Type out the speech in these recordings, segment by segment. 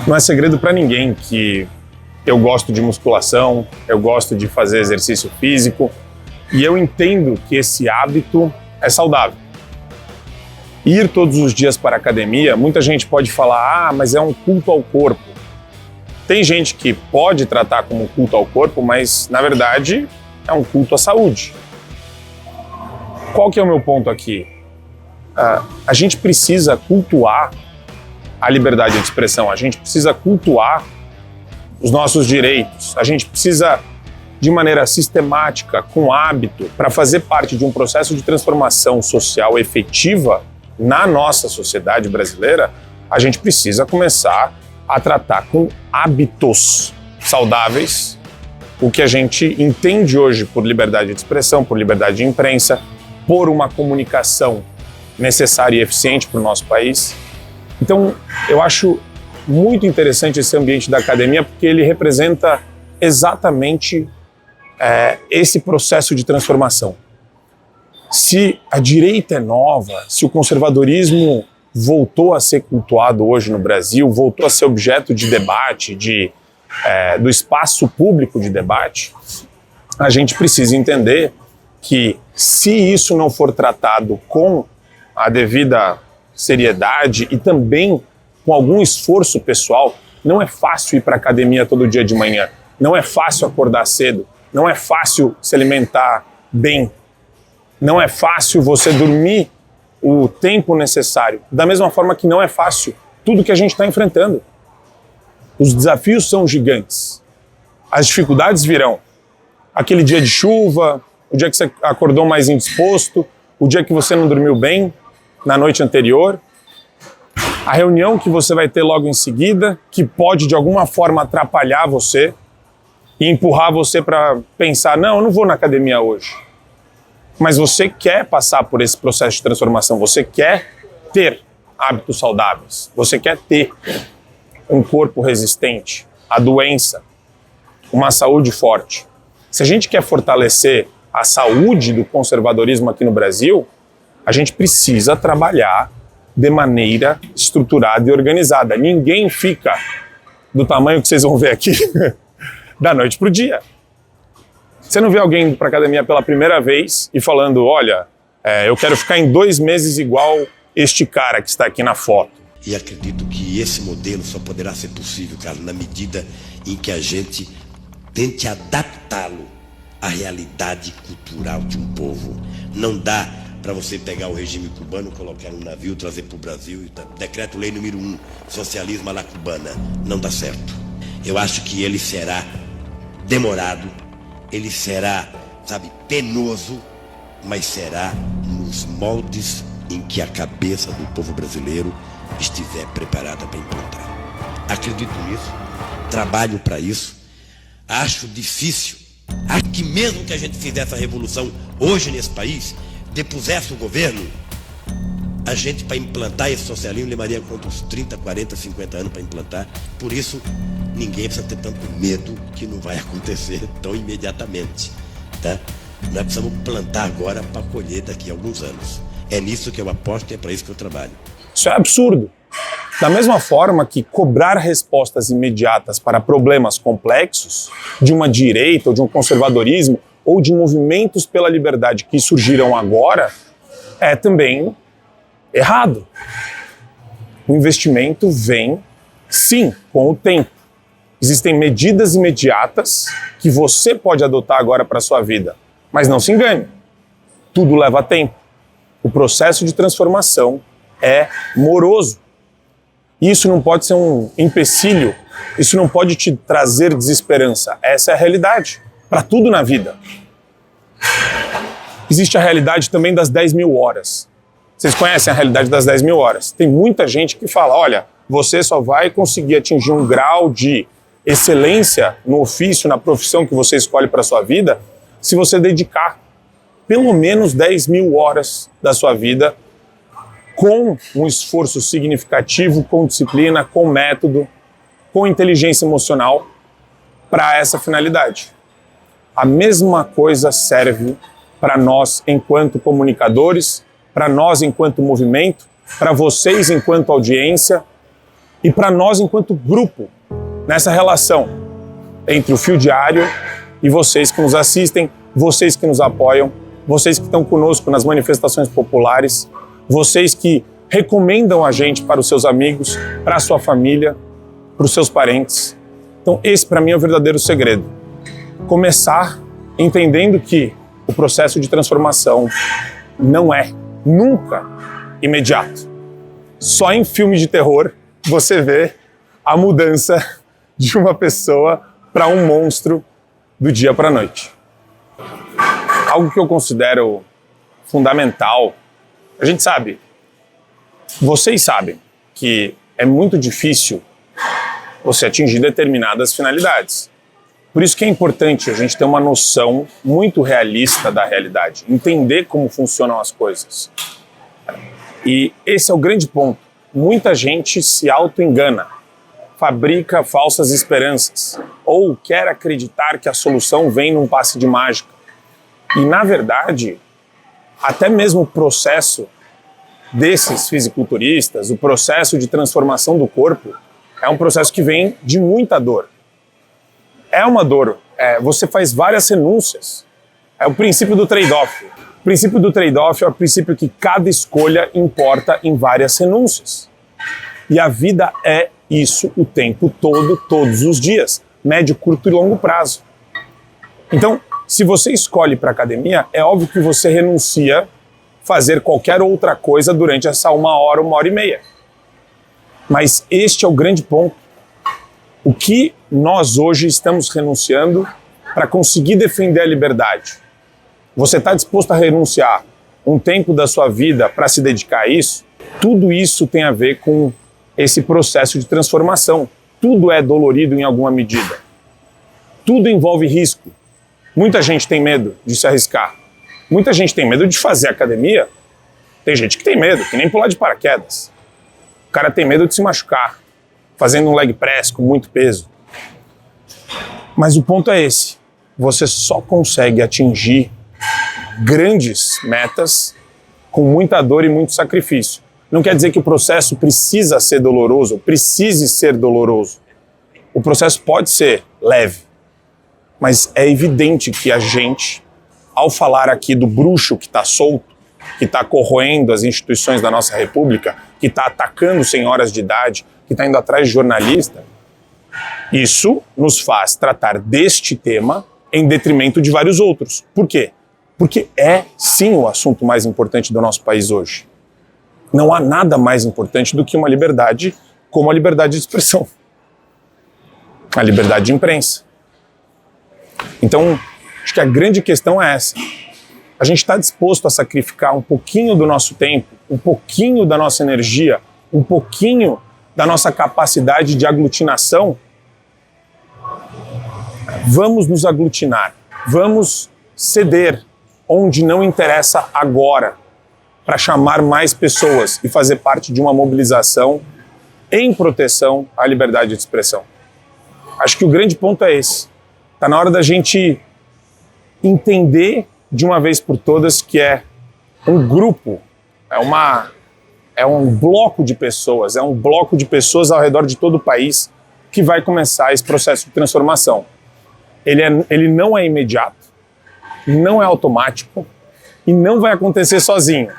Não é segredo para ninguém que eu gosto de musculação, eu gosto de fazer exercício físico e eu entendo que esse hábito é saudável. Ir todos os dias para a academia, muita gente pode falar, mas é um culto ao corpo. Tem gente que pode tratar como culto ao corpo, mas na verdade é um culto à saúde. Qual que é o meu ponto aqui? A gente precisa cultuar a liberdade de expressão, a gente precisa cultuar os nossos direitos, a gente precisa, de maneira sistemática, com hábito, para fazer parte de um processo de transformação social efetiva na nossa sociedade brasileira, a gente precisa começar a tratar com hábitos saudáveis o que a gente entende hoje por liberdade de expressão, por liberdade de imprensa, por uma comunicação necessária e eficiente para o nosso país. Então, eu acho muito interessante esse ambiente da academia porque ele representa exatamente esse processo de transformação. Se a direita é nova, se o conservadorismo voltou a ser cultuado hoje no Brasil, voltou a ser objeto de debate, do espaço público de debate, a gente precisa entender que se isso não for tratado com a devida seriedade e também com algum esforço pessoal, não é fácil ir para a academia todo dia de manhã, não é fácil acordar cedo, não é fácil se alimentar bem, não é fácil você dormir o tempo necessário, da mesma forma que não é fácil tudo que a gente está enfrentando. Os desafios são gigantes, as dificuldades virão. Aquele dia de chuva, o dia que você acordou mais indisposto, o dia que você não dormiu bem na noite anterior, a reunião que você vai ter logo em seguida, que pode de alguma forma atrapalhar você e empurrar você para pensar, não, eu não vou na academia hoje. Mas você quer passar por esse processo de transformação, você quer ter hábitos saudáveis, você quer ter um corpo resistente à doença, uma saúde forte. Se a gente quer fortalecer a saúde do conservadorismo aqui no Brasil, a gente precisa trabalhar de maneira estruturada e organizada. Ninguém fica do tamanho que vocês vão ver aqui da noite para o dia. Você não vê alguém indo para a academia pela primeira vez e falando, olha, eu quero ficar em 2 meses igual este cara que está aqui na foto. E acredito que esse modelo só poderá ser possível, cara, na medida em que a gente tente adaptá-lo à realidade cultural de um povo. Não dá para você pegar o regime cubano, colocar no navio, trazer para o Brasil, decreto-lei número 1, socialismo à la cubana. Não dá certo. Eu acho que ele será demorado, ele será, penoso, mas será nos moldes em que a cabeça do povo brasileiro estiver preparada para implantar. Acredito nisso, trabalho para isso, acho difícil, acho que mesmo que a gente fizesse a revolução hoje nesse país, depusesse o governo, a gente para implantar esse socialismo levaria uns 30, 40, 50 anos para implantar. Por isso, ninguém precisa ter tanto medo que não vai acontecer tão imediatamente, tá? Nós precisamos plantar agora para colher daqui a alguns anos. É nisso que eu aposto e é para isso que eu trabalho. Isso é absurdo. Da mesma forma que cobrar respostas imediatas para problemas complexos de uma direita ou de um conservadorismo ou de movimentos pela liberdade que surgiram agora é também errado. O investimento vem, sim, com o tempo. Existem medidas imediatas que você pode adotar agora para a sua vida, mas não se engane, tudo leva tempo. O processo de transformação é moroso. Isso não pode ser um empecilho, isso não pode te trazer desesperança. Essa é a realidade, para tudo na vida. Existe a realidade também das 10.000 horas. Vocês conhecem a realidade das 10.000 horas. Tem muita gente que fala, olha, você só vai conseguir atingir um grau de excelência no ofício, na profissão que você escolhe para a sua vida, se você dedicar pelo menos 10.000 horas da sua vida com um esforço significativo, com disciplina, com método, com inteligência emocional para essa finalidade. A mesma coisa serve para nós enquanto comunicadores, para nós enquanto movimento, para vocês enquanto audiência e para nós enquanto grupo, nessa relação entre o Fio Diário e vocês que nos assistem, vocês que nos apoiam, vocês que estão conosco nas manifestações populares, vocês que recomendam a gente para os seus amigos, para a sua família, para os seus parentes. Então esse para mim é o verdadeiro segredo. Começar entendendo que o processo de transformação não é nunca imediato. Só em filme de terror você vê a mudança de uma pessoa para um monstro do dia para a noite. Algo que eu considero fundamental, a gente sabe, vocês sabem que é muito difícil você atingir determinadas finalidades. Por isso que é importante a gente ter uma noção muito realista da realidade, entender como funcionam as coisas. E esse é o grande ponto. Muita gente se auto-engana, fabrica falsas esperanças, ou quer acreditar que a solução vem num passe de mágica. E, na verdade, até mesmo o processo desses fisiculturistas, o processo de transformação do corpo, é um processo que vem de muita dor. É uma dor, você faz várias renúncias. É o princípio do trade-off. O princípio do trade-off é o princípio que cada escolha importa em várias renúncias. E a vida é isso o tempo todo, todos os dias. Médio, curto e longo prazo. Então, se você escolhe para academia, é óbvio que você renuncia a fazer qualquer outra coisa durante essa 1 hora, 1h30. Mas este é o grande ponto. O que nós hoje estamos renunciando para conseguir defender a liberdade? Você está disposto a renunciar um tempo da sua vida para se dedicar a isso? Tudo isso tem a ver com esse processo de transformação. Tudo é dolorido em alguma medida. Tudo envolve risco. Muita gente tem medo de se arriscar. Muita gente tem medo de fazer academia. Tem gente que tem medo, que nem pular de paraquedas. O cara tem medo de se machucar, fazendo um leg press com muito peso. Mas o ponto é esse. Você só consegue atingir grandes metas com muita dor e muito sacrifício. Não quer dizer que o processo precisa ser doloroso, precise ser doloroso. O processo pode ser leve. Mas é evidente que a gente, ao falar aqui do bruxo que está solto, que está corroendo as instituições da nossa república, que está atacando senhoras de idade, que está indo atrás de jornalista, isso nos faz tratar deste tema em detrimento de vários outros. Por quê? Porque é, sim, o assunto mais importante do nosso país hoje. Não há nada mais importante do que uma liberdade como a liberdade de expressão. A liberdade de imprensa. Então, acho que a grande questão é essa. A gente está disposto a sacrificar um pouquinho do nosso tempo, um pouquinho da nossa energia, um pouquinho da nossa capacidade de aglutinação? Vamos nos aglutinar, vamos ceder onde não interessa agora, para chamar mais pessoas e fazer parte de uma mobilização em proteção à liberdade de expressão. Acho que o grande ponto é esse. Está na hora da gente entender de uma vez por todas que é um grupo, é um bloco de pessoas, ao redor de todo o país que vai começar esse processo de transformação. Ele não é imediato, não é automático e não vai acontecer sozinho.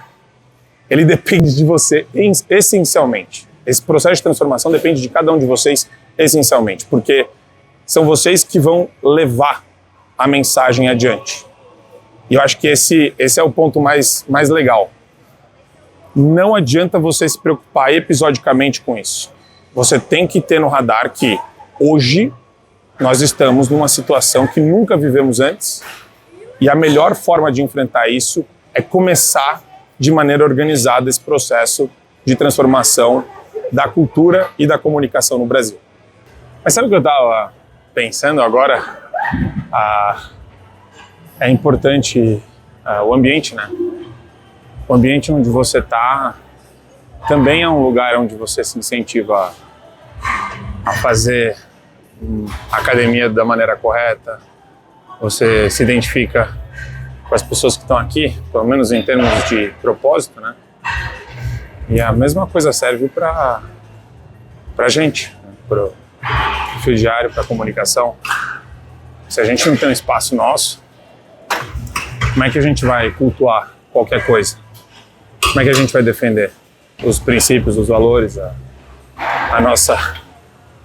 Ele depende de você essencialmente. Esse processo de transformação depende de cada um de vocês essencialmente, porque são vocês que vão levar a mensagem adiante. E eu acho que esse é o ponto mais legal. Não adianta você se preocupar episodicamente com isso. Você tem que ter no radar que hoje nós estamos numa situação que nunca vivemos antes e a melhor forma de enfrentar isso é começar de maneira organizada esse processo de transformação da cultura e da comunicação no Brasil. Mas sabe o que eu estava pensando agora? É importante o ambiente, né? O ambiente onde você está também é um lugar onde você se incentiva a fazer academia da maneira correta. Você se identifica com as pessoas que estão aqui, pelo menos em termos de propósito, né? E a mesma coisa serve para pra gente, pro fio diário, pra comunicação. Se a gente não tem um espaço nosso, como é que a gente vai cultuar qualquer coisa? Como é que a gente vai defender os princípios, os valores,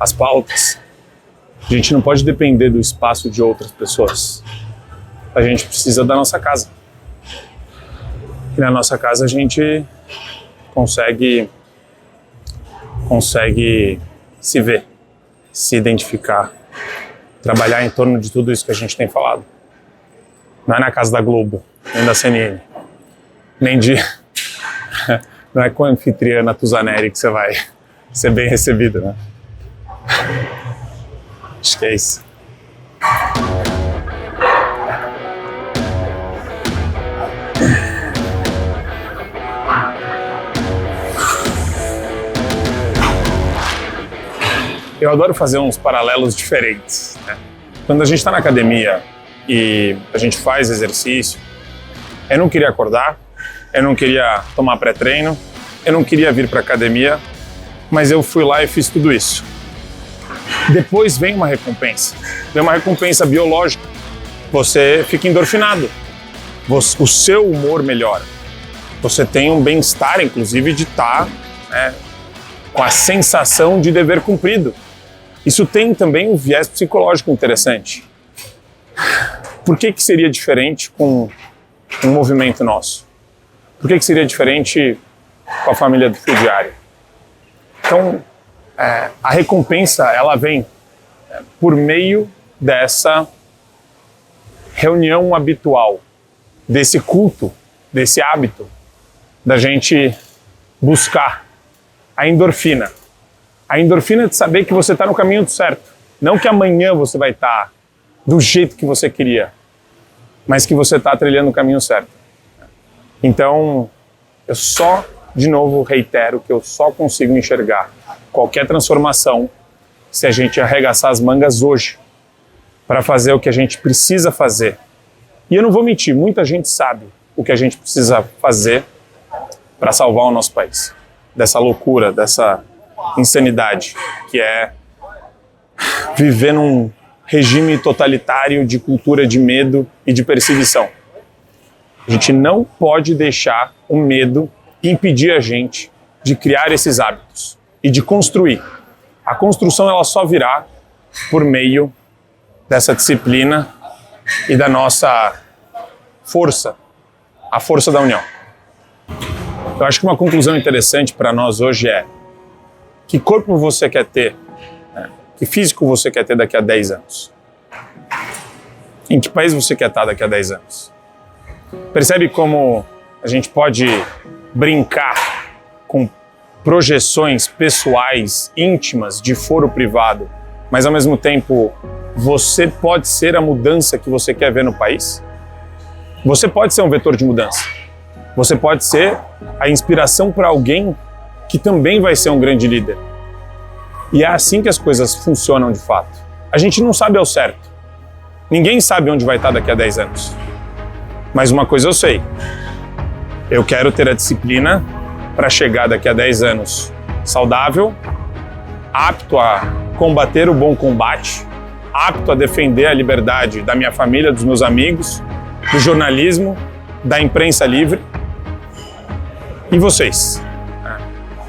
as pautas? A gente não pode depender do espaço de outras pessoas. A gente precisa da nossa casa. E na nossa casa a gente consegue se ver, se identificar, trabalhar em torno de tudo isso que a gente tem falado. Não é na casa da Globo, nem da CNN, nem de... Não é com a anfitriã Tuzaneri que você vai ser bem recebido, né? Acho que é isso. Eu adoro fazer uns paralelos diferentes, né? Quando a gente está na academia e a gente faz exercício, eu não queria acordar, eu não queria tomar pré-treino, eu não queria vir para a academia, mas eu fui lá e fiz tudo isso. Depois vem uma recompensa biológica. Você fica endorfinado, o seu humor melhora, você tem um bem-estar, inclusive, de estar, né, com a sensação de dever cumprido. Isso tem também um viés psicológico interessante. Por que seria diferente com um movimento nosso? Por que seria diferente com a família do Fio Diário? Então, a recompensa, ela vem por meio dessa reunião habitual, desse culto, desse hábito, da gente buscar a endorfina. A endorfina de saber que você está no caminho certo. Não que amanhã você vai estar do jeito que você queria, mas que você está trilhando o caminho certo. Então, eu só, de novo, reitero que eu só consigo enxergar qualquer transformação se a gente arregaçar as mangas hoje para fazer o que a gente precisa fazer. E eu não vou mentir, muita gente sabe o que a gente precisa fazer para salvar o nosso país. Dessa loucura, dessa insanidade, que é viver num regime totalitário de cultura de medo e de perseguição. A gente não pode deixar o medo impedir a gente de criar esses hábitos e de construir. A construção, ela só virá por meio dessa disciplina e da nossa força, a força da união. Eu acho que uma conclusão interessante para nós hoje é: que corpo você quer ter? Né? Que físico você quer ter daqui a 10 anos? Em que país você quer estar daqui a 10 anos? Percebe como a gente pode brincar com projeções pessoais, íntimas, de foro privado, mas ao mesmo tempo você pode ser a mudança que você quer ver no país? Você pode ser um vetor de mudança. Você pode ser a inspiração para alguém que também vai ser um grande líder. E é assim que as coisas funcionam de fato. A gente não sabe ao certo. Ninguém sabe onde vai estar daqui a 10 anos. Mas uma coisa eu sei. Eu quero ter a disciplina para chegar daqui a 10 anos saudável, apto a combater o bom combate, apto a defender a liberdade da minha família, dos meus amigos, do jornalismo, da imprensa livre. E vocês?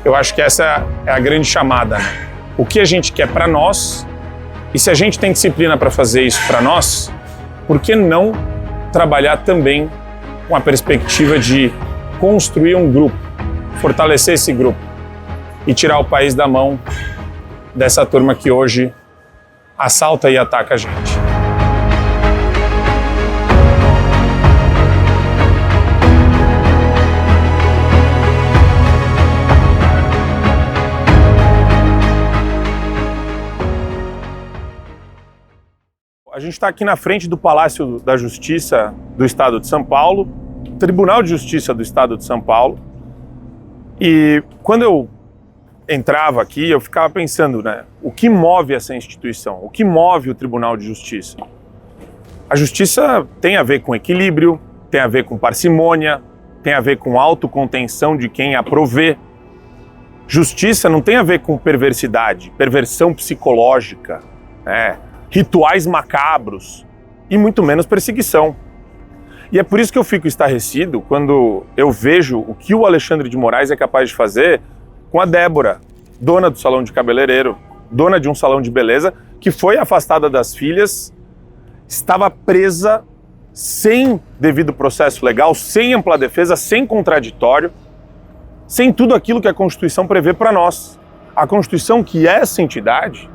Eu acho que essa é a grande chamada, né? O que a gente quer para nós, e se a gente tem disciplina para fazer isso para nós, por que não trabalhar também com a perspectiva de construir um grupo, fortalecer esse grupo e tirar o país da mão dessa turma que hoje assalta e ataca a gente. A gente está aqui na frente do Palácio da Justiça do Estado de São Paulo, Tribunal de Justiça do Estado de São Paulo. E quando eu entrava aqui, eu ficava pensando, né, o que move essa instituição? O que move o Tribunal de Justiça? A justiça tem a ver com equilíbrio, tem a ver com parcimônia, tem a ver com autocontenção de quem a provê. Justiça não tem a ver com perversidade, perversão psicológica, rituais macabros e muito menos perseguição. E é por isso que eu fico estarrecido quando eu vejo o que o Alexandre de Moraes é capaz de fazer com a Débora, dona do salão de cabeleireiro, dona de um salão de beleza, que foi afastada das filhas, estava presa sem devido processo legal, sem ampla defesa, sem contraditório, sem tudo aquilo que a Constituição prevê para nós. A Constituição, que é essa entidade,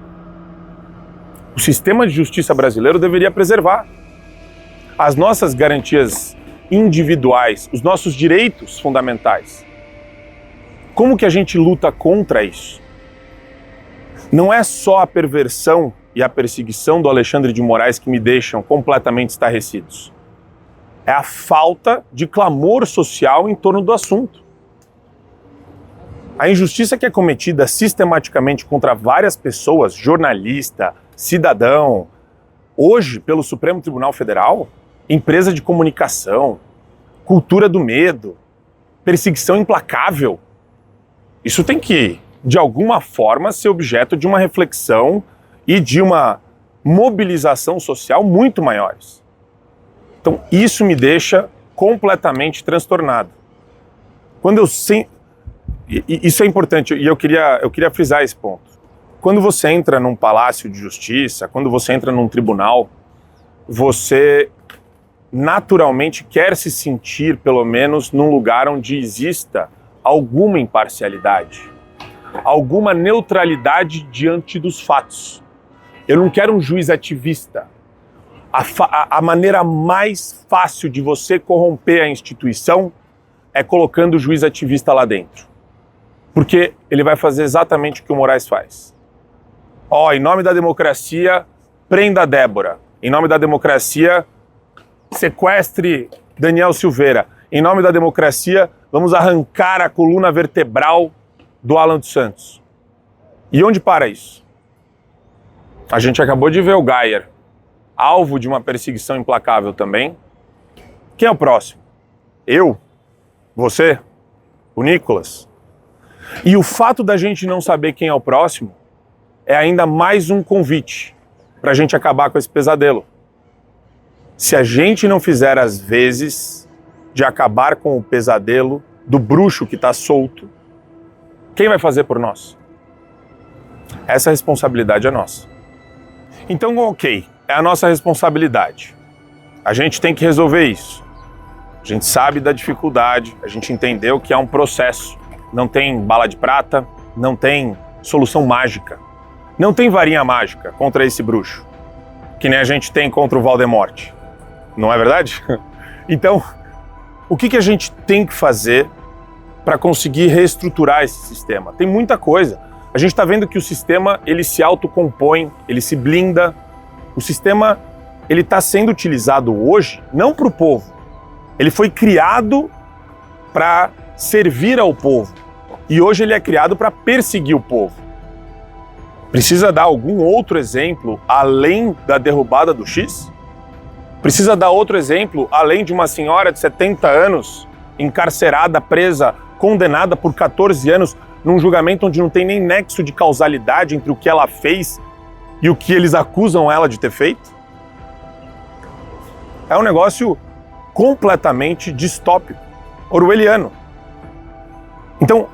o sistema de justiça brasileiro deveria preservar. As nossas garantias individuais, os nossos direitos fundamentais. Como que a gente luta contra isso? Não é só a perversão e a perseguição do Alexandre de Moraes que me deixam completamente estarrecidos. É a falta de clamor social em torno do assunto. A injustiça que é cometida sistematicamente contra várias pessoas, jornalista, cidadão, hoje pelo Supremo Tribunal Federal, empresa de comunicação, cultura do medo, perseguição implacável, isso tem que, de alguma forma, ser objeto de uma reflexão e de uma mobilização social muito maiores. Então, isso me deixa completamente transtornado. Quando eu isso é importante e eu queria frisar esse ponto. Quando você entra num palácio de justiça, quando você entra num tribunal, você naturalmente quer se sentir, pelo menos, num lugar onde exista alguma imparcialidade, alguma neutralidade diante dos fatos. Eu não quero um juiz ativista. A maneira mais fácil de você corromper a instituição é colocando o juiz ativista lá dentro. Porque ele vai fazer exatamente o que o Moraes faz. Em nome da democracia, prenda a Débora. Em nome da democracia, sequestre Daniel Silveira. Em nome da democracia, vamos arrancar a coluna vertebral do Alan dos Santos. E onde para isso? A gente acabou de ver o Geyer, alvo de uma perseguição implacável também. Quem é o próximo? Eu? Você? O Nicolas? E o fato da gente não saber quem é o próximo é ainda mais um convite para a gente acabar com esse pesadelo. Se a gente não fizer as vezes de acabar com o pesadelo do bruxo que está solto, quem vai fazer por nós? Essa responsabilidade é nossa. Então, ok, é a nossa responsabilidade. A gente tem que resolver isso. A gente sabe da dificuldade, a gente entendeu que é um processo. Não tem bala de prata, não tem solução mágica. Não tem varinha mágica contra esse bruxo, que nem a gente tem contra o Voldemort. Não é verdade? Então, o que a gente tem que fazer para conseguir reestruturar esse sistema? Tem muita coisa. A gente está vendo que o sistema ele se autocompõe, ele se blinda. O sistema ele está sendo utilizado hoje não para o povo. Ele foi criado para servir ao povo. E hoje ele é criado para perseguir o povo. Precisa dar algum outro exemplo além da derrubada do X? Precisa dar outro exemplo além de uma senhora de 70 anos, encarcerada, presa, condenada por 14 anos, num julgamento onde não tem nem nexo de causalidade entre o que ela fez e o que eles acusam ela de ter feito? É um negócio completamente distópico, orwelliano. Então,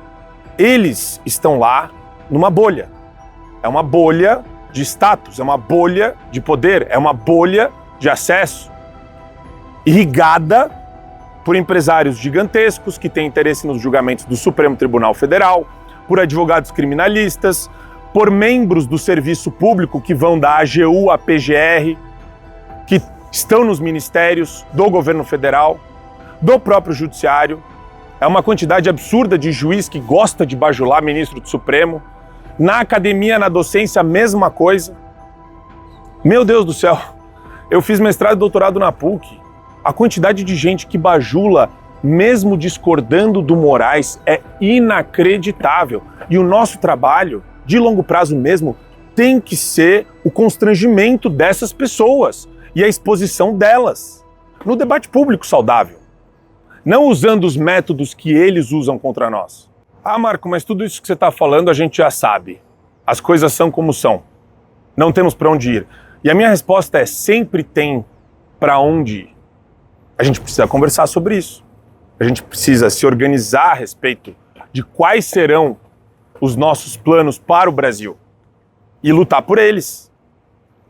eles estão lá numa bolha. É uma bolha de status, é uma bolha de poder, é uma bolha de acesso, irrigada por empresários gigantescos que têm interesse nos julgamentos do Supremo Tribunal Federal, por advogados criminalistas, por membros do serviço público que vão da AGU à PGR, que estão nos ministérios do governo federal, do próprio judiciário. É uma quantidade absurda de juiz que gosta de bajular ministro do Supremo. Na academia, na docência, a mesma coisa. Meu Deus do céu, eu fiz mestrado e doutorado na PUC. A quantidade de gente que bajula, mesmo discordando do Moraes, é inacreditável. E o nosso trabalho, de longo prazo mesmo, tem que ser o constrangimento dessas pessoas e a exposição delas no debate público saudável. Não usando os métodos que eles usam contra nós. Ah, Marco, mas tudo isso que você está falando a gente já sabe. As coisas são como são. Não temos para onde ir. E a minha resposta é: sempre tem para onde ir. A gente precisa conversar sobre isso. A gente precisa se organizar a respeito de quais serão os nossos planos para o Brasil e lutar por eles.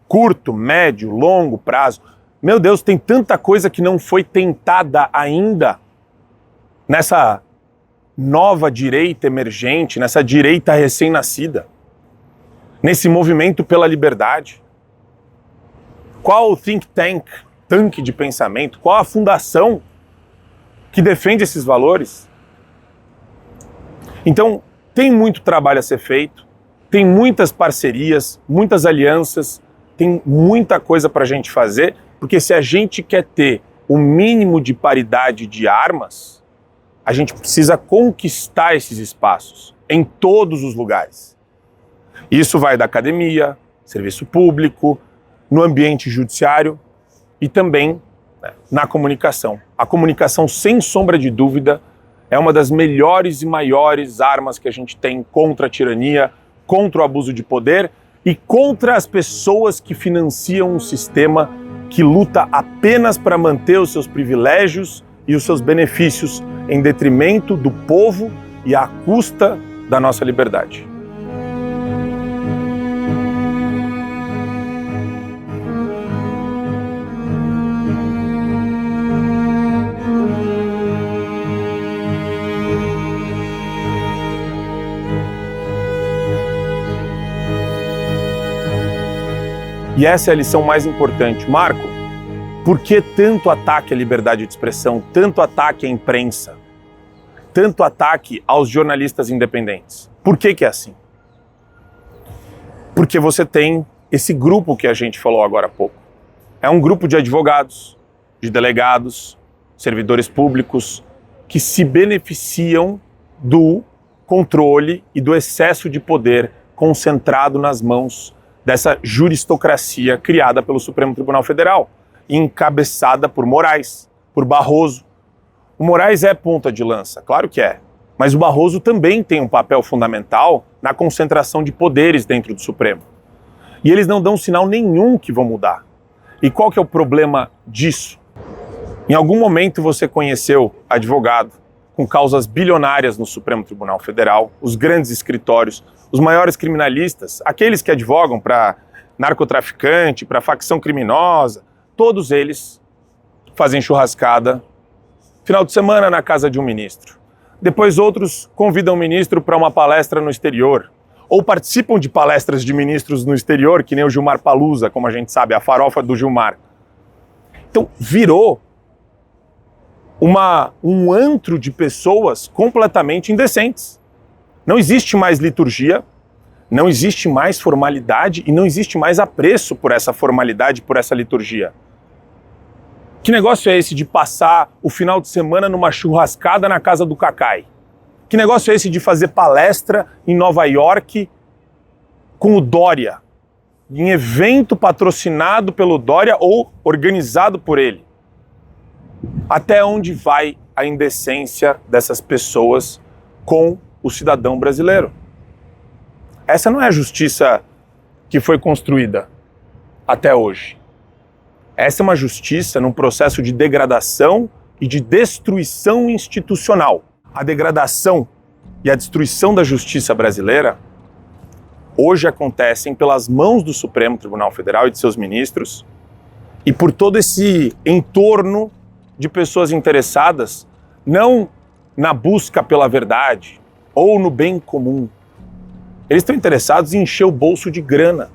Curto, médio, longo prazo. Meu Deus, tem tanta coisa que não foi tentada ainda nessa nova direita emergente, nessa direita recém-nascida, nesse movimento pela liberdade. Qual o think tank, tanque de pensamento, qual a fundação que defende esses valores? Então, tem muito trabalho a ser feito, tem muitas parcerias, muitas alianças, tem muita coisa para a gente fazer, porque se a gente quer ter o mínimo de paridade de armas, a gente precisa conquistar esses espaços em todos os lugares. Isso vai da academia, serviço público, no ambiente judiciário e também na comunicação. A comunicação, sem sombra de dúvida, é uma das melhores e maiores armas que a gente tem contra a tirania, contra o abuso de poder e contra as pessoas que financiam um sistema que luta apenas para manter os seus privilégios e os seus benefícios em detrimento do povo e à custa da nossa liberdade. E essa é a lição mais importante. Marco, por que tanto ataque à liberdade de expressão, tanto ataque à imprensa, tanto ataque aos jornalistas independentes? Por que é assim? Porque você tem esse grupo que a gente falou agora há pouco. É um grupo de advogados, de delegados, servidores públicos, que se beneficiam do controle e do excesso de poder concentrado nas mãos dessa juristocracia criada pelo Supremo Tribunal Federal, encabeçada por Moraes, por Barroso. O Moraes é ponta de lança, claro que é, mas o Barroso também tem um papel fundamental na concentração de poderes dentro do Supremo. E eles não dão sinal nenhum que vão mudar. E qual que é o problema disso? Em algum momento você conheceu advogado com causas bilionárias no Supremo Tribunal Federal, os grandes escritórios, os maiores criminalistas, aqueles que advogam para narcotraficante, para facção criminosa, todos eles fazem churrascada final de semana na casa de um ministro. Depois outros convidam o ministro para uma palestra no exterior, ou participam de palestras de ministros no exterior, que nem o Gilmar Palusa, como a gente sabe, a farofa do Gilmar. Então virou um antro de pessoas completamente indecentes. Não existe mais liturgia, não existe mais formalidade e não existe mais apreço por essa formalidade, por essa liturgia. Que negócio é esse de passar o final de semana numa churrascada na casa do Cacai? Que negócio é esse de fazer palestra em Nova York com o Dória, em evento patrocinado pelo Dória ou organizado por ele? Até onde vai a indecência dessas pessoas com o cidadão brasileiro? Essa não é a justiça que foi construída até hoje. Essa é uma justiça num processo de degradação e de destruição institucional. A degradação e a destruição da justiça brasileira hoje acontecem pelas mãos do Supremo Tribunal Federal e de seus ministros e por todo esse entorno de pessoas interessadas não na busca pela verdade ou no bem comum. Eles estão interessados em encher o bolso de grana.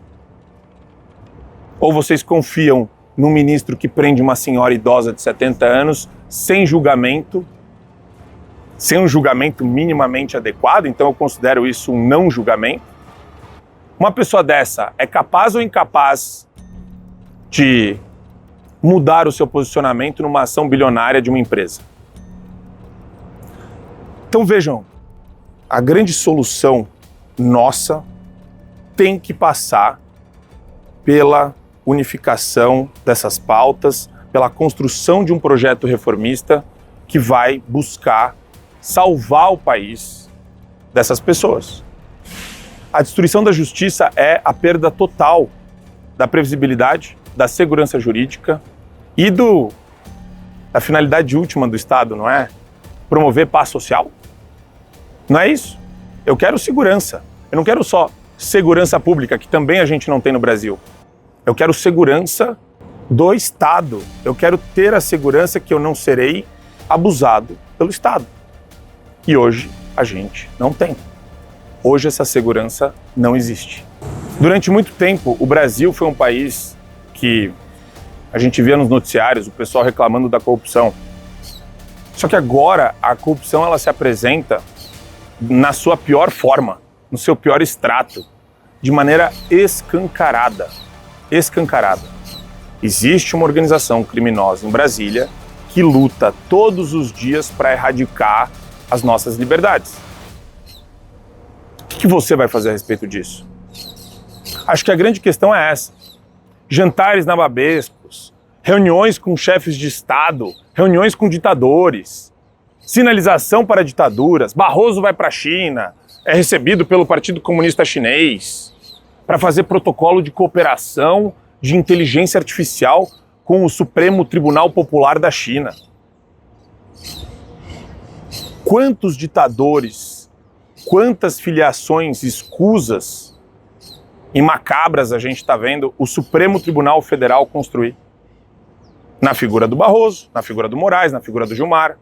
Ou vocês confiam num ministro que prende uma senhora idosa de 70 anos sem julgamento, sem um julgamento minimamente adequado, então eu considero isso um não julgamento? Uma pessoa dessa é capaz ou incapaz de mudar o seu posicionamento numa ação bilionária de uma empresa? Então vejam, a grande solução nossa tem que passar pela unificação dessas pautas, pela construção de um projeto reformista que vai buscar salvar o país dessas pessoas. A destruição da justiça é a perda total da previsibilidade, da segurança jurídica e da finalidade última do Estado, não é? Promover paz social? Não é isso? Eu quero segurança. Eu não quero só segurança pública, que também a gente não tem no Brasil. Eu quero segurança do Estado. Eu quero ter a segurança que eu não serei abusado pelo Estado. E hoje a gente não tem. Hoje essa segurança não existe. Durante muito tempo, o Brasil foi um país que a gente via nos noticiários o pessoal reclamando da corrupção. Só que agora a corrupção ela se apresenta na sua pior forma, no seu pior extrato, de maneira escancarada. Escancarada. Existe uma organização criminosa em Brasília que luta todos os dias para erradicar as nossas liberdades. O que você vai fazer a respeito disso? Acho que a grande questão é essa. Jantares nababescos, reuniões com chefes de Estado, reuniões com ditadores, sinalização para ditaduras, Barroso vai para a China, é recebido pelo Partido Comunista Chinês para fazer protocolo de cooperação de inteligência artificial com o Supremo Tribunal Popular da China. Quantos ditadores, quantas filiações escusas e macabras a gente está vendo o Supremo Tribunal Federal construir? Na figura do Barroso, na figura do Moraes, na figura do Gilmar.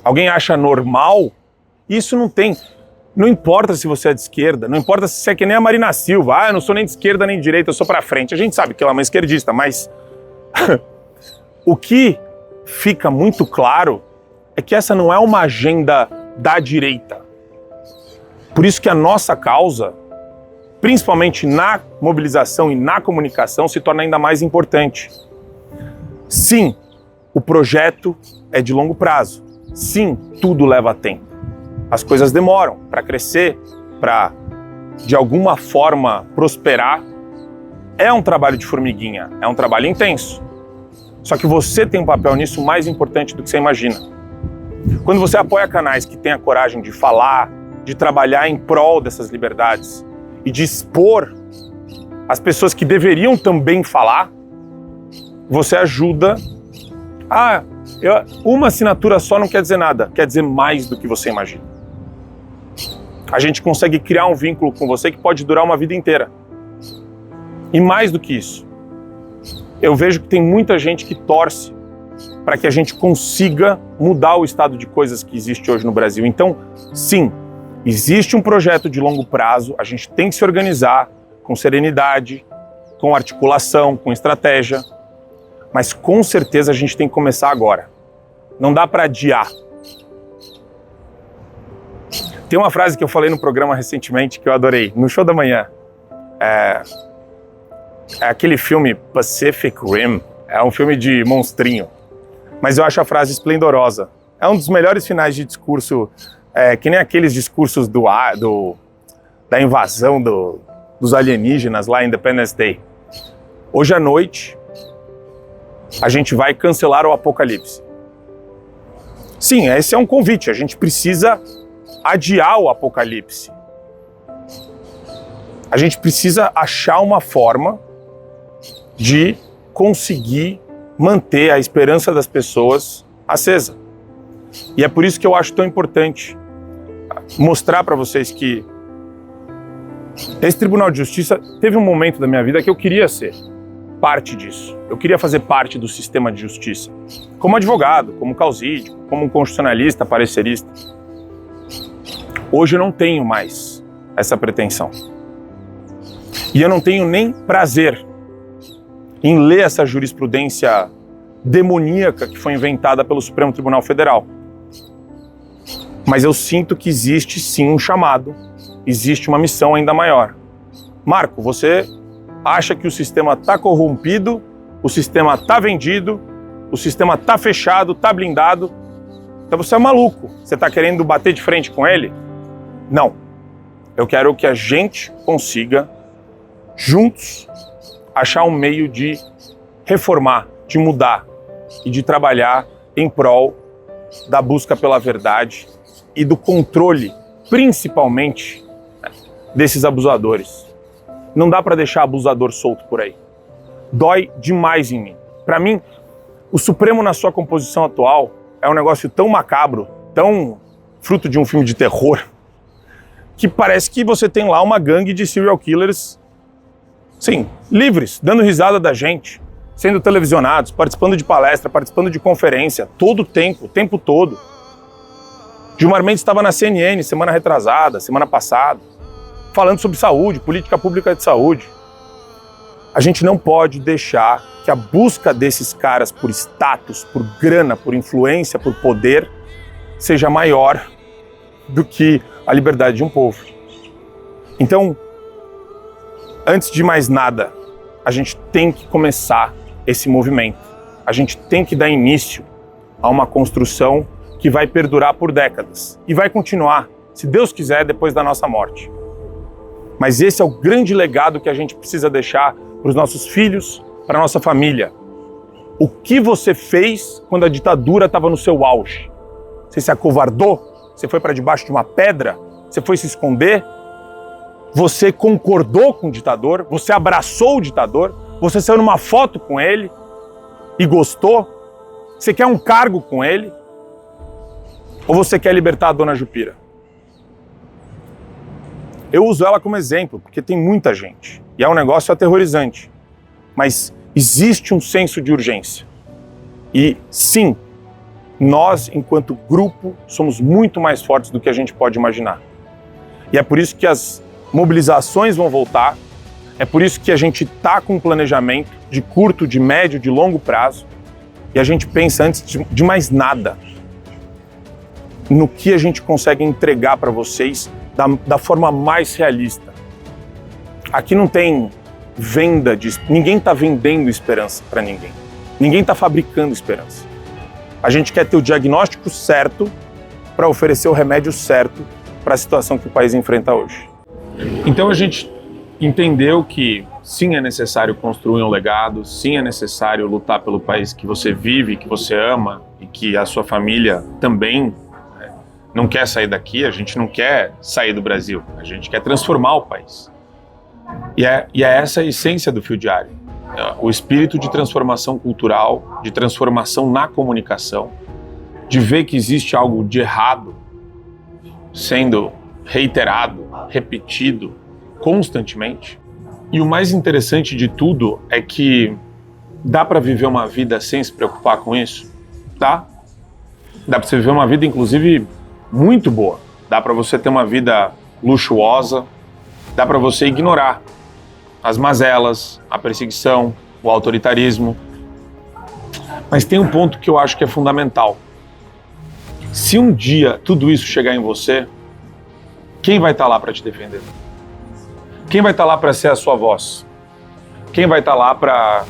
Alguém acha normal? Isso não tem. Não importa se você é de esquerda, não importa se você é que nem a Marina Silva. Eu não sou nem de esquerda nem de direita, eu sou pra frente. A gente sabe que ela é uma esquerdista, mas o que fica muito claro é que essa não é uma agenda da direita. Por isso que a nossa causa, principalmente na mobilização e na comunicação, se torna ainda mais importante. Sim, o projeto é de longo prazo. Sim, tudo leva tempo. As coisas demoram para crescer, para, de alguma forma, prosperar. É um trabalho de formiguinha, é um trabalho intenso. Só que você tem um papel nisso mais importante do que você imagina. Quando você apoia canais que têm a coragem de falar, de trabalhar em prol dessas liberdades e de expor as pessoas que deveriam também falar, você ajuda a... Uma assinatura só não quer dizer nada, quer dizer mais do que você imagina. A gente consegue criar um vínculo com você que pode durar uma vida inteira. E mais do que isso, eu vejo que tem muita gente que torce para que a gente consiga mudar o estado de coisas que existe hoje no Brasil. Então, sim, existe um projeto de longo prazo, a gente tem que se organizar com serenidade, com articulação, com estratégia, mas com certeza a gente tem que começar agora. Não dá para adiar. Tem uma frase que eu falei no programa recentemente que eu adorei, no Show da Manhã. É aquele filme Pacific Rim, é um filme de monstrinho, mas eu acho a frase esplendorosa. É um dos melhores finais de discurso, que nem aqueles discursos da invasão dos alienígenas lá em Independence Day. Hoje à noite, a gente vai cancelar o apocalipse. Sim, esse é um convite, a gente precisa adiar o apocalipse. A gente precisa achar uma forma de conseguir manter a esperança das pessoas acesa. E é por isso que eu acho tão importante mostrar para vocês que esse Tribunal de Justiça teve um momento da minha vida que eu queria ser parte disso. Eu queria fazer parte do sistema de justiça. Como advogado, como causídico, como um constitucionalista, parecerista. Hoje eu não tenho mais essa pretensão. E eu não tenho nem prazer em ler essa jurisprudência demoníaca que foi inventada pelo Supremo Tribunal Federal. Mas eu sinto que existe sim um chamado, existe uma missão ainda maior. Marco, você acha que o sistema está corrompido, o sistema está vendido, o sistema está fechado, está blindado, então você é maluco. Você está querendo bater de frente com ele? Não. Eu quero que a gente consiga, juntos, achar um meio de reformar, de mudar e de trabalhar em prol da busca pela verdade e do controle principalmente desses abusadores. Não dá para deixar abusador solto por aí. Dói demais em mim. Para mim, o Supremo na sua composição atual é um negócio tão macabro, tão fruto de um filme de terror, que parece que você tem lá uma gangue de serial killers, sim, livres, dando risada da gente, sendo televisionados, participando de palestra, participando de conferência, todo o tempo todo. Gilmar Mendes estava na CNN semana retrasada, semana passada, falando sobre saúde, política pública de saúde. A gente não pode deixar que a busca desses caras por status, por grana, por influência, por poder, seja maior do que a liberdade de um povo. Então, antes de mais nada, a gente tem que começar esse movimento. A gente tem que dar início a uma construção que vai perdurar por décadas e vai continuar, se Deus quiser, depois da nossa morte. Mas esse é o grande legado que a gente precisa deixar para os nossos filhos, para a nossa família. O que você fez quando a ditadura estava no seu auge? Você se acovardou? Você foi para debaixo de uma pedra? Você foi se esconder? Você concordou com o ditador? Você abraçou o ditador? Você saiu numa foto com ele e gostou? Você quer um cargo com ele? Ou você quer libertar a dona Jupira? Eu uso ela como exemplo, porque tem muita gente. E é um negócio aterrorizante. Mas existe um senso de urgência. E sim, nós, enquanto grupo, somos muito mais fortes do que a gente pode imaginar. E é por isso que as mobilizações vão voltar. É por isso que a gente está com um planejamento de curto, de médio, de longo prazo. E a gente pensa, antes de mais nada, no que a gente consegue entregar para vocês da forma mais realista. Aqui não tem venda ninguém está vendendo esperança para ninguém. Ninguém está fabricando esperança. A gente quer ter o diagnóstico certo para oferecer o remédio certo para a situação que o país enfrenta hoje. Então a gente entendeu que sim, é necessário construir um legado, sim, é necessário lutar pelo país que você vive, que você ama e que a sua família também não quer sair daqui. A gente não quer sair do Brasil, a gente quer transformar o país. E é essa a essência do Fio Diário. O espírito de transformação cultural, de transformação na comunicação, de ver que existe algo de errado sendo reiterado, repetido constantemente. E o mais interessante de tudo é que dá para viver uma vida sem se preocupar com isso? Dá. Dá para você viver uma vida, inclusive, muito boa. Dá para você ter uma vida luxuosa, dá para você ignorar as mazelas, a perseguição, o autoritarismo. Mas tem um ponto que eu acho que é fundamental. Se um dia tudo isso chegar em você, quem vai estar lá para te defender? Quem vai estar lá para ser a sua voz? Quem vai estar lá para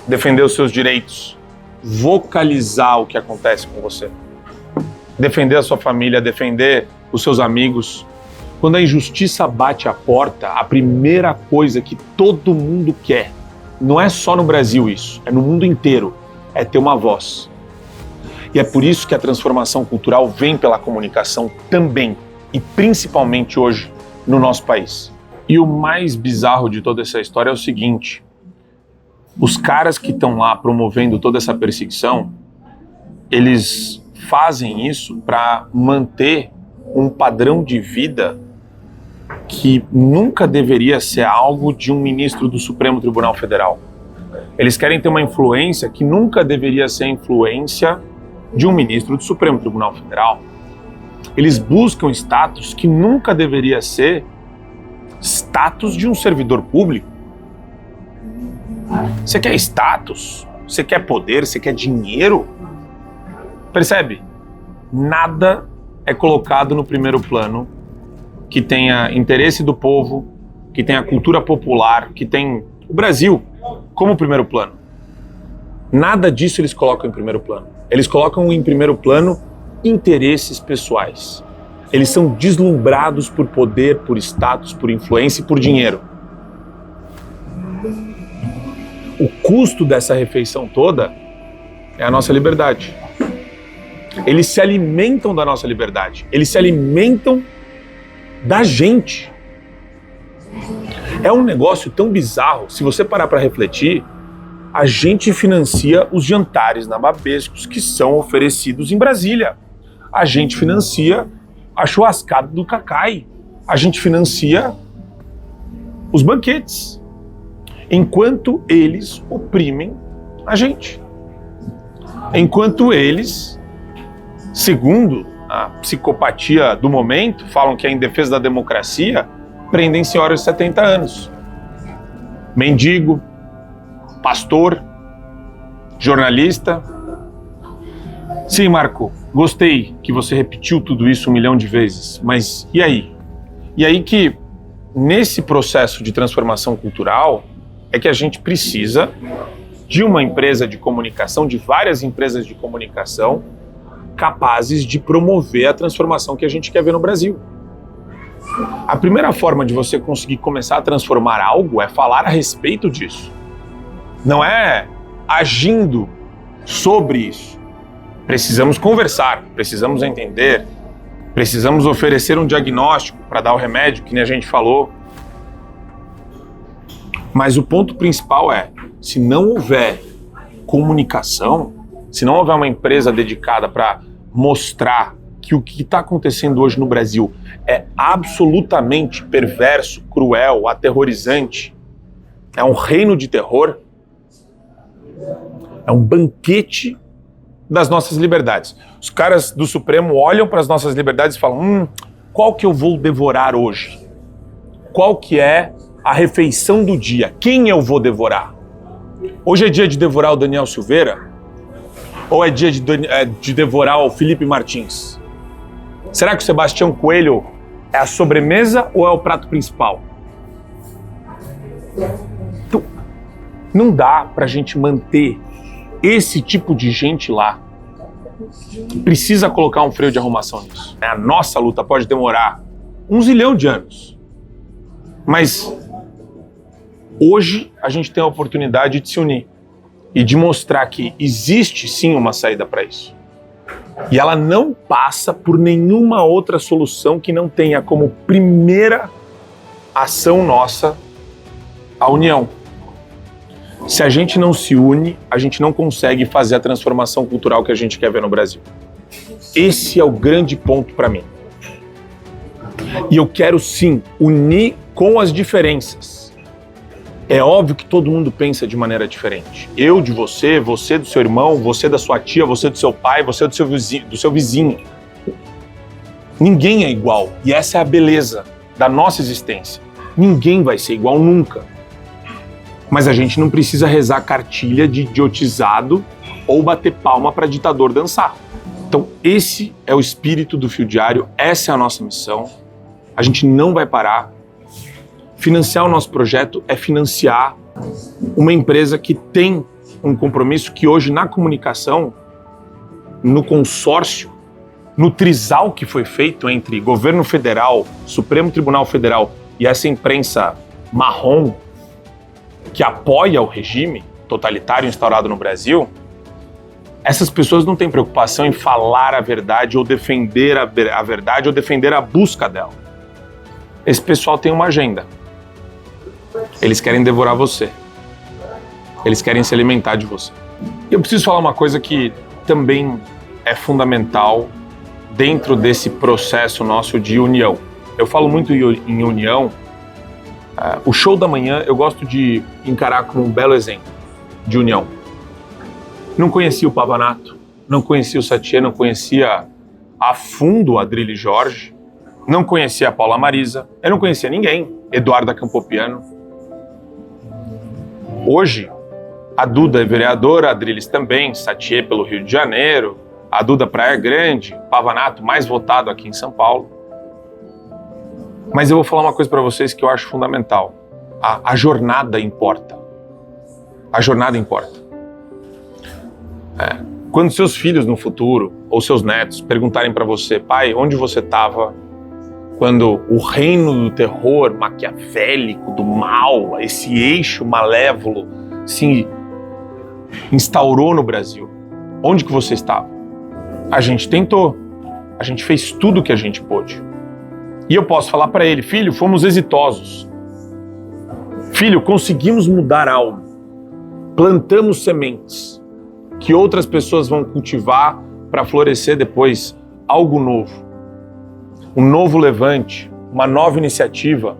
defender os seus direitos? Vocalizar o que acontece com você? Defender a sua família, defender os seus amigos. Quando a injustiça bate a porta, a primeira coisa que todo mundo quer, não é só no Brasil isso, é no mundo inteiro, é ter uma voz. E é por isso que a transformação cultural vem pela comunicação também, e principalmente hoje no nosso país. E o mais bizarro de toda essa história é o seguinte: os caras que estão lá promovendo toda essa perseguição, eles fazem isso para manter um padrão de vida que nunca deveria ser algo de um ministro do Supremo Tribunal Federal. Eles querem ter uma influência que nunca deveria ser a influência de um ministro do Supremo Tribunal Federal. Eles buscam status que nunca deveria ser status de um servidor público. Você quer status? Você quer poder? Você quer dinheiro? Percebe? Nada é colocado no primeiro plano que tenha interesse do povo, que tenha cultura popular, que tem o Brasil como primeiro plano. Nada disso eles colocam em primeiro plano. Eles colocam em primeiro plano interesses pessoais. Eles são deslumbrados por poder, por status, por influência e por dinheiro. O custo dessa refeição toda é a nossa liberdade. Eles se alimentam da nossa liberdade. Eles se alimentam da gente. É um negócio tão bizarro. Se você parar para refletir, a gente financia os jantares nababescos que são oferecidos em Brasília. A gente financia a churrascada do Cacai. A gente financia os banquetes. Enquanto eles oprimem a gente. Enquanto eles, segundo a psicopatia do momento, falam que é em defesa da democracia, prendem senhoras de 70 anos. Mendigo, pastor, jornalista. Sim, Marco, gostei que você repetiu tudo isso 1 milhão de vezes, mas e aí? E aí que, nesse processo de transformação cultural, é que a gente precisa de uma empresa de comunicação, de várias empresas de comunicação, capazes de promover a transformação que a gente quer ver no Brasil. A primeira forma de você conseguir começar a transformar algo é falar a respeito disso. Não é agindo sobre isso. Precisamos conversar, precisamos entender, precisamos oferecer um diagnóstico para dar o remédio, que nem a gente falou. Mas o ponto principal é, se não houver comunicação, se não houver uma empresa dedicada para mostrar que o que está acontecendo hoje no Brasil é absolutamente perverso, cruel, aterrorizante, é um reino de terror, é um banquete das nossas liberdades. Os caras do Supremo olham para as nossas liberdades e falam, qual que eu vou devorar hoje? Qual que é a refeição do dia? Quem eu vou devorar? Hoje é dia de devorar o Daniel Silveira? Ou é dia de devorar o Felipe Martins? Será que o Sebastião Coelho é a sobremesa ou é o prato principal? Então, não dá pra gente manter esse tipo de gente lá. Precisa colocar um freio de arrumação nisso. A nossa luta pode demorar 1 zilhão de anos. Mas hoje a gente tem a oportunidade de se unir e de mostrar que existe sim uma saída para isso. E ela não passa por nenhuma outra solução que não tenha como primeira ação nossa a união. Se a gente não se une, a gente não consegue fazer a transformação cultural que a gente quer ver no Brasil. Esse é o grande ponto para mim. E eu quero sim unir com as diferenças. É óbvio que todo mundo pensa de maneira diferente. Eu de você, você do seu irmão, você da sua tia, você do seu pai, você do seu vizinho. Ninguém é igual. E essa é a beleza da nossa existência. Ninguém vai ser igual nunca. Mas a gente não precisa rezar cartilha de idiotizado ou bater palma para ditador dançar. Então esse é o espírito do Fio Diário, essa é a nossa missão. A gente não vai parar. Financiar o nosso projeto é financiar uma empresa que tem um compromisso que hoje na comunicação, no consórcio, no trisal que foi feito entre governo federal, Supremo Tribunal Federal e essa imprensa marrom que apoia o regime totalitário instaurado no Brasil, essas pessoas não têm preocupação em falar a verdade ou defender a verdade ou defender a busca dela. Esse pessoal tem uma agenda. Eles querem devorar você. Eles querem se alimentar de você. E eu preciso falar uma coisa que também é fundamental dentro desse processo nosso de união. Eu falo muito em união. O show da manhã eu gosto de encarar como um belo exemplo de união. Não conhecia o Pavanato, não conhecia o Satie, não conhecia a fundo o Adrilles Jorge, não conhecia a Paula Marisa, eu não conhecia ninguém, Eduarda Campopiano. Hoje, a Duda é vereadora, a Adrilles também, Satie pelo Rio de Janeiro, a Duda Praia Grande, Pavanato mais votado aqui em São Paulo. Mas eu vou falar uma coisa para vocês que eu acho fundamental. A jornada importa. A jornada importa. Quando seus filhos no futuro, ou seus netos, perguntarem para você, pai, onde você estava quando o reino do terror maquiavélico, do mal, esse eixo malévolo se instaurou no Brasil? Onde que você estava? A gente tentou, a gente fez tudo o que a gente pôde. E eu posso falar para ele, filho, fomos exitosos. Filho, conseguimos mudar algo. Plantamos sementes que outras pessoas vão cultivar para florescer depois algo novo. Um novo levante, uma nova iniciativa,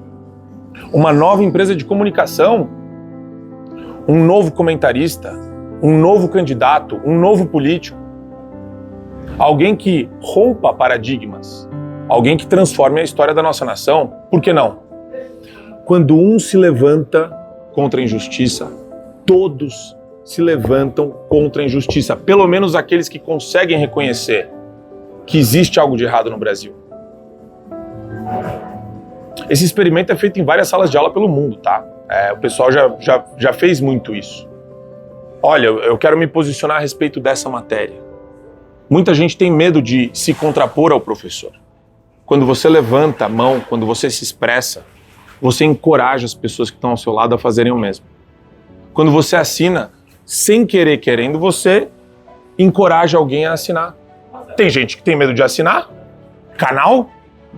uma nova empresa de comunicação, um novo comentarista, um novo candidato, um novo político. Alguém que rompa paradigmas, alguém que transforme a história da nossa nação. Por que não? Quando um se levanta contra a injustiça, todos se levantam contra a injustiça. Pelo menos aqueles que conseguem reconhecer que existe algo de errado no Brasil. Esse experimento é feito em várias salas de aula pelo mundo, tá? O pessoal já fez muito isso. Olha, eu quero me posicionar a respeito dessa matéria. Muita gente tem medo de se contrapor ao professor. Quando você levanta a mão, quando você se expressa, você encoraja as pessoas que estão ao seu lado a fazerem o mesmo. Quando você assina, sem querer, querendo, você encoraja alguém a assinar. Tem gente que tem medo de assinar canal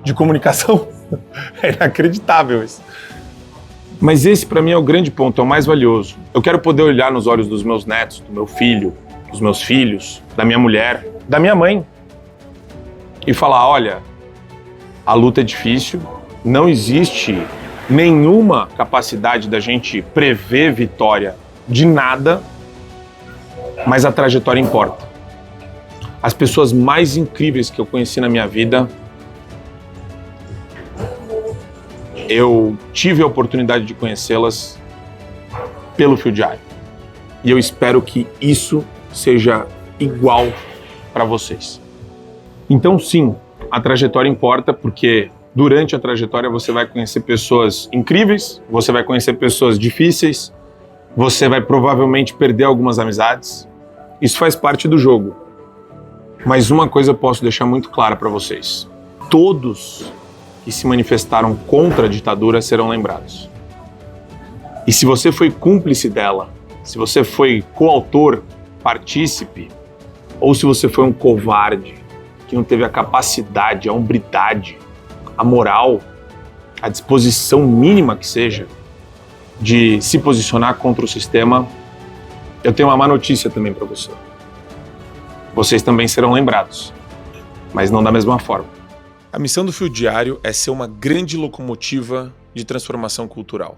de comunicação. É inacreditável isso. Mas esse, para mim, é o grande ponto, é o mais valioso. Eu quero poder olhar nos olhos dos meus netos, do meu filho, dos meus filhos, da minha mulher, da minha mãe, e falar, olha, a luta é difícil, não existe nenhuma capacidade da gente prever vitória de nada, mas a trajetória importa. As pessoas mais incríveis que eu conheci na minha vida, eu tive a oportunidade de conhecê-las pelo Fio Diário. E eu espero que isso seja igual para vocês. Então, sim, a trajetória importa, porque durante a trajetória você vai conhecer pessoas incríveis, você vai conhecer pessoas difíceis, você vai provavelmente perder algumas amizades. Isso faz parte do jogo. Mas uma coisa eu posso deixar muito clara para vocês. Todos que se manifestaram contra a ditadura serão lembrados. E se você foi cúmplice dela, se você foi coautor, partícipe, ou se você foi um covarde que não teve a capacidade, a hombridade, a moral, a disposição mínima que seja de se posicionar contra o sistema, eu tenho uma má notícia também para você. Vocês também serão lembrados, mas não da mesma forma. A missão do Fio Diário é ser uma grande locomotiva de transformação cultural.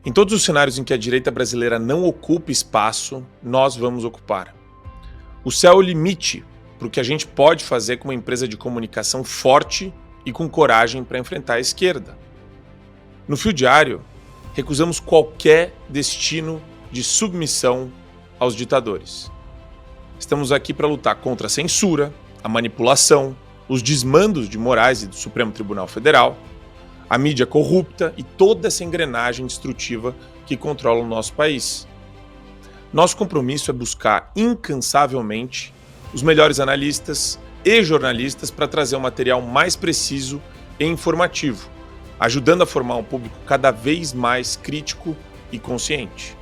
Em todos os cenários em que a direita brasileira não ocupa espaço, nós vamos ocupar. O céu é o limite para o que a gente pode fazer com uma empresa de comunicação forte e com coragem para enfrentar a esquerda. No Fio Diário, recusamos qualquer destino de submissão aos ditadores. Estamos aqui para lutar contra a censura, a manipulação, os desmandos de Moraes e do Supremo Tribunal Federal, a mídia corrupta e toda essa engrenagem destrutiva que controla o nosso país. Nosso compromisso é buscar incansavelmente os melhores analistas e jornalistas para trazer um material mais preciso e informativo, ajudando a formar um público cada vez mais crítico e consciente.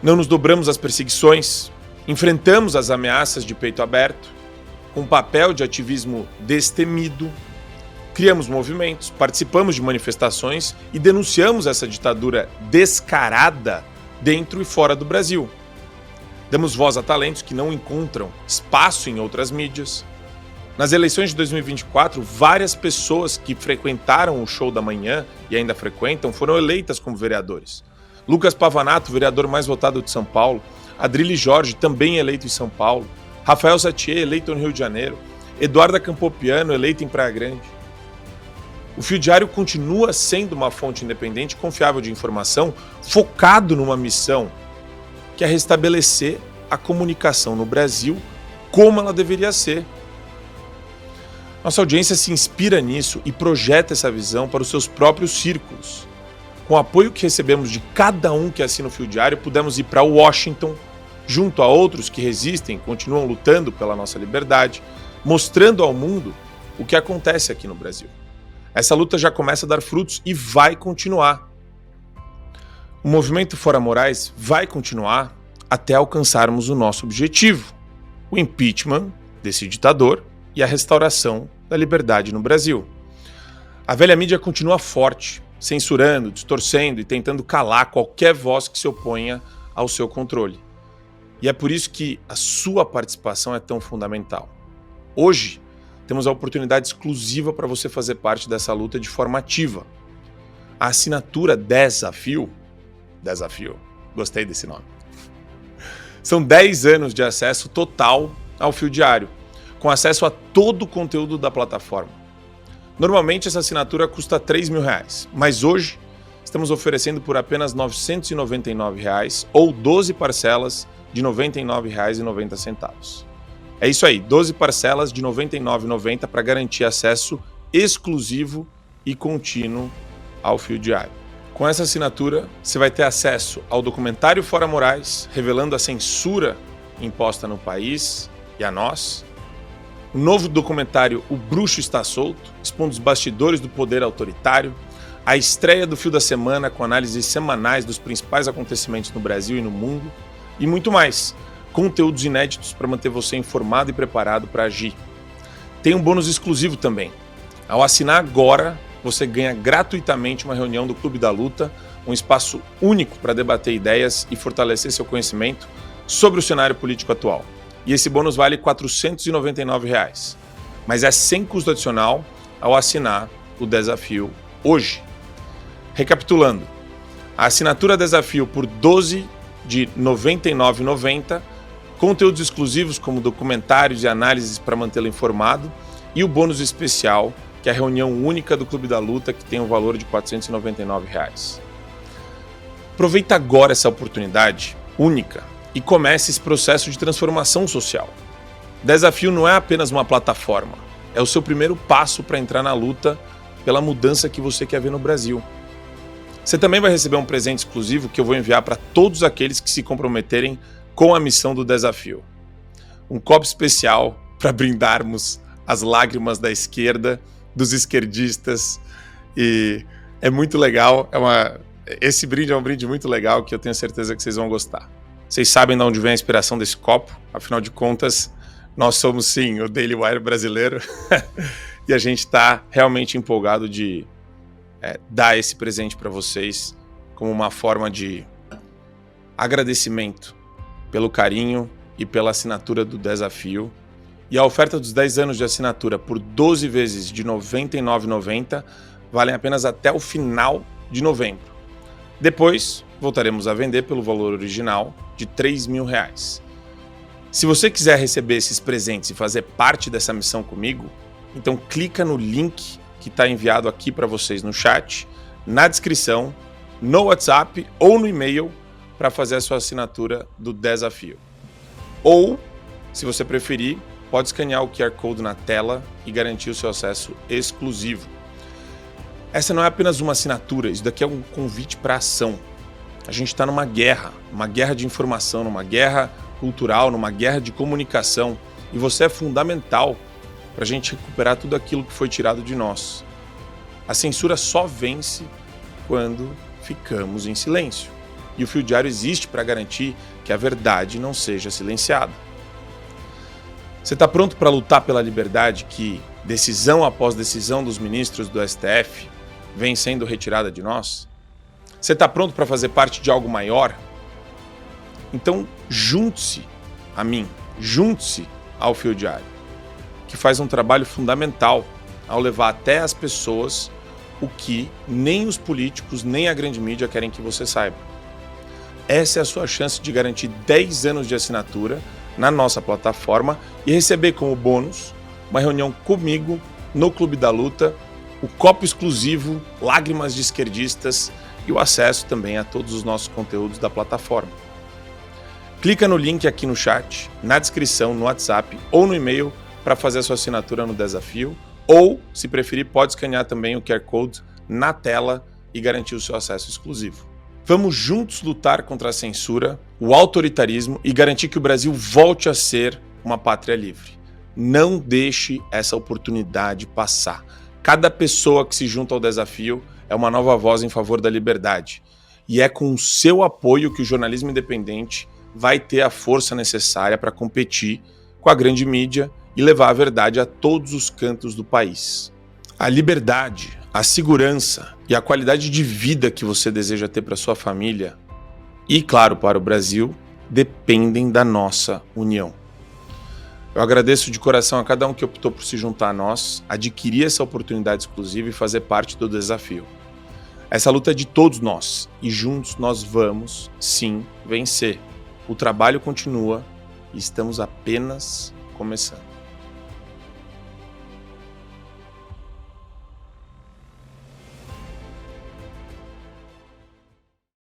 Não nos dobramos às perseguições, enfrentamos as ameaças de peito aberto, com um papel de ativismo destemido, criamos movimentos, participamos de manifestações e denunciamos essa ditadura descarada dentro e fora do Brasil. Damos voz a talentos que não encontram espaço em outras mídias. Nas eleições de 2024, várias pessoas que frequentaram o Show da Manhã e ainda frequentam foram eleitas como vereadores. Lucas Pavanato, vereador mais votado de São Paulo, Adrilles Jorge, também eleito em São Paulo, Rafael Satie, eleito no Rio de Janeiro, Eduarda Campopiano, eleita em Praia Grande. O Fio Diário continua sendo uma fonte independente e confiável de informação, focado numa missão, que é restabelecer a comunicação no Brasil como ela deveria ser. Nossa audiência se inspira nisso e projeta essa visão para os seus próprios círculos. Com o apoio que recebemos de cada um que assina o Fio Diário, pudemos ir para Washington, junto a outros que resistem e continuam lutando pela nossa liberdade, mostrando ao mundo o que acontece aqui no Brasil. Essa luta já começa a dar frutos e vai continuar. O movimento Fora Moraes vai continuar até alcançarmos o nosso objetivo. o impeachment desse ditador e a restauração da liberdade no Brasil. A velha mídia continua forte, censurando, distorcendo e tentando calar qualquer voz que se oponha ao seu controle. E é por isso que a sua participação é tão fundamental. Hoje, temos a oportunidade exclusiva para você fazer parte dessa luta de forma ativa. A assinatura Desafio, gostei desse nome, são 10 anos de acesso total ao Fio Diário, com acesso a todo o conteúdo da plataforma. Normalmente essa assinatura custa R$3.000, mas hoje estamos oferecendo por apenas R$999 ou 12 parcelas de R$ 99,90. É isso aí, 12 parcelas de R$ 99,90 para garantir acesso exclusivo e contínuo ao Fio Diário. Com essa assinatura, você vai ter acesso ao documentário Fora Moraes, revelando a censura imposta no país e a nós. O novo documentário O Bruxo Está Solto, expondo os bastidores do poder autoritário. A estreia do Fio da Semana, com análises semanais dos principais acontecimentos no Brasil e no mundo. E muito mais. Conteúdos inéditos para manter você informado e preparado para agir. Tem um bônus exclusivo também. Ao assinar agora, você ganha gratuitamente uma reunião do Clube da Luta, um espaço único para debater ideias e fortalecer seu conhecimento sobre o cenário político atual. E esse bônus vale R$ 499, mas é sem custo adicional ao assinar o Desafio hoje. Recapitulando, a assinatura Desafio por 12 de R$ 99,90, conteúdos exclusivos como documentários e análises para mantê-lo informado e o bônus especial, que é a reunião única do Clube da Luta, que tem um valor de R$ 499. Aproveita agora essa oportunidade única e comece esse processo de transformação social. Desafio não é apenas uma plataforma, é o seu primeiro passo para entrar na luta pela mudança que você quer ver no Brasil. Você também vai receber um presente exclusivo que eu vou enviar para todos aqueles que se comprometerem com a missão do Desafio. Um copo especial para brindarmos as lágrimas da esquerda, dos esquerdistas, e é muito legal, esse brinde é um brinde muito legal que eu tenho certeza que vocês vão gostar. Vocês sabem de onde vem a inspiração desse copo, afinal de contas, nós somos sim o Daily Wire brasileiro e a gente está realmente empolgado de dar esse presente para vocês como uma forma de agradecimento pelo carinho e pela assinatura do Desafio. E a oferta dos 10 anos de assinatura por 12 vezes de R$ 99,90 valem apenas até o final de novembro. Depois, voltaremos a vender pelo valor original de R$ 3.000. Se você quiser receber esses presentes e fazer parte dessa missão comigo, então clica no link que está enviado aqui para vocês no chat, na descrição, no WhatsApp ou no e-mail para fazer a sua assinatura do Desafio. Ou, se você preferir, pode escanear o QR Code na tela e garantir o seu acesso exclusivo. Essa não é apenas uma assinatura, isso daqui é um convite para ação. A gente está numa guerra de informação, numa guerra cultural, numa guerra de comunicação, e você é fundamental para a gente recuperar tudo aquilo que foi tirado de nós. A censura só vence quando ficamos em silêncio. E o Fio Diário existe para garantir que a verdade não seja silenciada. Você está pronto para lutar pela liberdade que, decisão após decisão dos ministros do STF, vem sendo retirada de nós? Você está pronto para fazer parte de algo maior? Então, junte-se a mim, junte-se ao Fio Diário, que faz um trabalho fundamental ao levar até as pessoas o que nem os políticos nem a grande mídia querem que você saiba. Essa é a sua chance de garantir 10 anos de assinatura na nossa plataforma e receber como bônus uma reunião comigo no Clube da Luta, o copo exclusivo, lágrimas de esquerdistas e o acesso também a todos os nossos conteúdos da plataforma. Clica no link aqui no chat, na descrição, no WhatsApp ou no e-mail para fazer a sua assinatura no Desafio, ou, se preferir, pode escanear também o QR Code na tela e garantir o seu acesso exclusivo. Vamos juntos lutar contra a censura, o autoritarismo e garantir que o Brasil volte a ser uma pátria livre. Não deixe essa oportunidade passar. Cada pessoa que se junta ao Desafio é uma nova voz em favor da liberdade. E é com o seu apoio que o jornalismo independente vai ter a força necessária para competir com a grande mídia e levar a verdade a todos os cantos do país. A liberdade, a segurança e a qualidade de vida que você deseja ter para sua família e, claro, para o Brasil, dependem da nossa união. Eu agradeço de coração a cada um que optou por se juntar a nós, adquirir essa oportunidade exclusiva e fazer parte do desafio. Essa luta é de todos nós e juntos nós vamos, sim, vencer. O trabalho continua e estamos apenas começando.